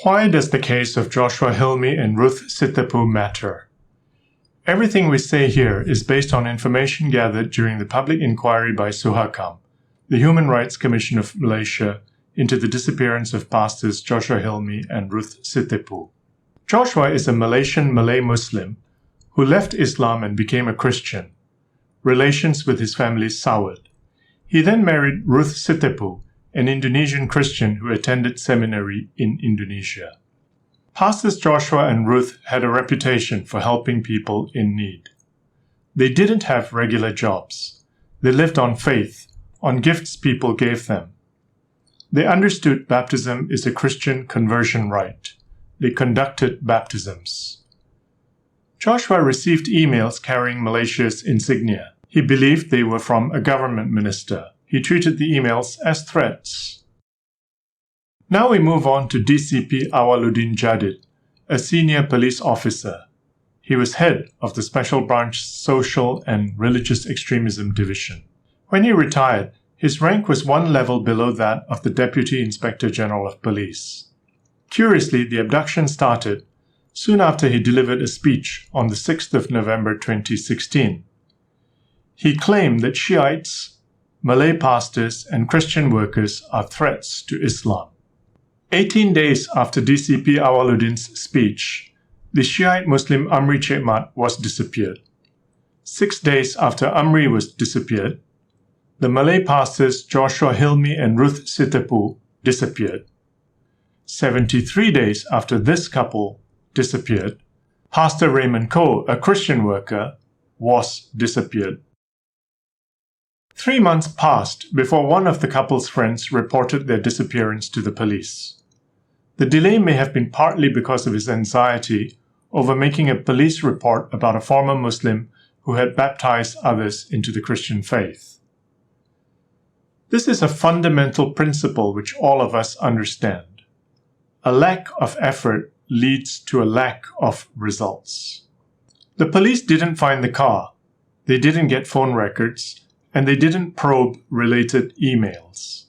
Why does the case of Joshua Hilmy and Ruth Sitepu matter? Everything we say here is based on information gathered during the public inquiry by Suhakam, the Human Rights Commission of Malaysia, into the disappearance of pastors Joshua Hilmy and Ruth Sitepu. Joshua is a Malaysian Malay Muslim who left Islam and became a Christian. Relations with his family soured. He then married Ruth Sitepu, an Indonesian Christian who attended seminary in Indonesia. Pastors Joshua and Ruth had a reputation for helping people in need. They didn't have regular jobs. They lived on faith, on gifts people gave them. They understood baptism is a Christian conversion rite. They conducted baptisms. Joshua received emails carrying Malaysia's insignia. He believed they were from a government minister. He treated the emails as threats. Now we move on to DCP Awaluddin Jadid, a senior police officer. He was head of the Special Branch Social and Religious Extremism Division. When he retired, his rank was one level below that of the Deputy Inspector General of Police. Curiously, the abduction started soon after he delivered a speech on the 6th of November 2016. He claimed that Shiites, Malay pastors, and Christian workers are threats to Islam. 18 days after DCP Awaluddin's speech, the Shiite Muslim Amri Chekmat was disappeared. 6 days after Amri was disappeared, the Malay pastors Joshua Hilmy and Ruth Sitepu disappeared. 73 days after this couple disappeared, Pastor Raymond Koh, a Christian worker, was disappeared. 3 months passed before one of the couple's friends reported their disappearance to the police. The delay may have been partly because of his anxiety over making a police report about a former Muslim who had baptized others into the Christian faith. This is a fundamental principle which all of us understand. A lack of effort leads to a lack of results. The police didn't find the car, they didn't get phone records, and they didn't probe related emails.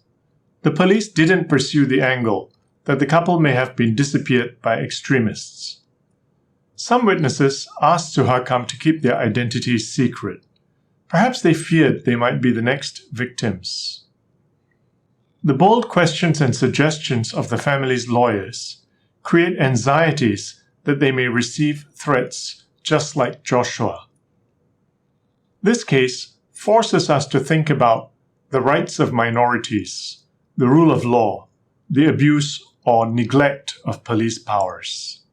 The police didn't pursue the angle that the couple may have been disappeared by extremists. Some witnesses asked Suhakam to keep their identities secret. Perhaps they feared they might be the next victims. The bold questions and suggestions of the family's lawyers create anxieties that they may receive threats just like Joshua. This case forces us to think about the rights of minorities, the rule of law, the abuse or neglect of police powers.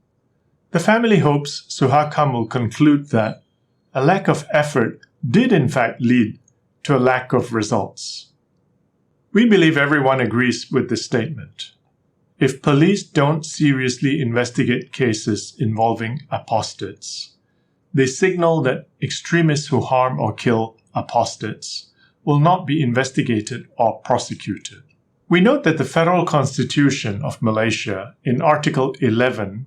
The family hopes Suhakam will conclude that a lack of effort did in fact lead to a lack of results. We believe everyone agrees with this statement. If police don't seriously investigate cases involving apostates, they signal that extremists who harm or kill apostates will not be investigated or prosecuted. We note that the Federal Constitution of Malaysia, in Article 11,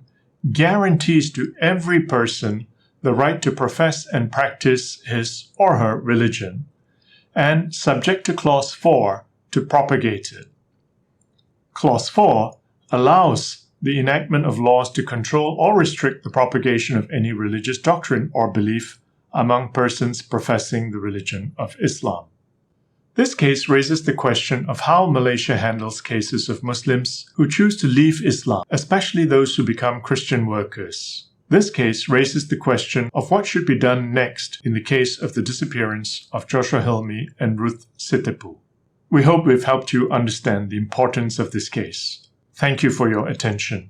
guarantees to every person the right to profess and practice his or her religion, and, subject to Clause 4, to propagate it. Clause 4 allows the enactment of laws to control or restrict the propagation of any religious doctrine or belief among persons professing the religion of Islam. This case raises the question of how Malaysia handles cases of Muslims who choose to leave Islam, especially those who become Christian workers. This case raises the question of what should be done next in the case of the disappearance of Joshua Hilmy and Ruth Sitepu. We hope we've helped you understand the importance of this case. Thank you for your attention.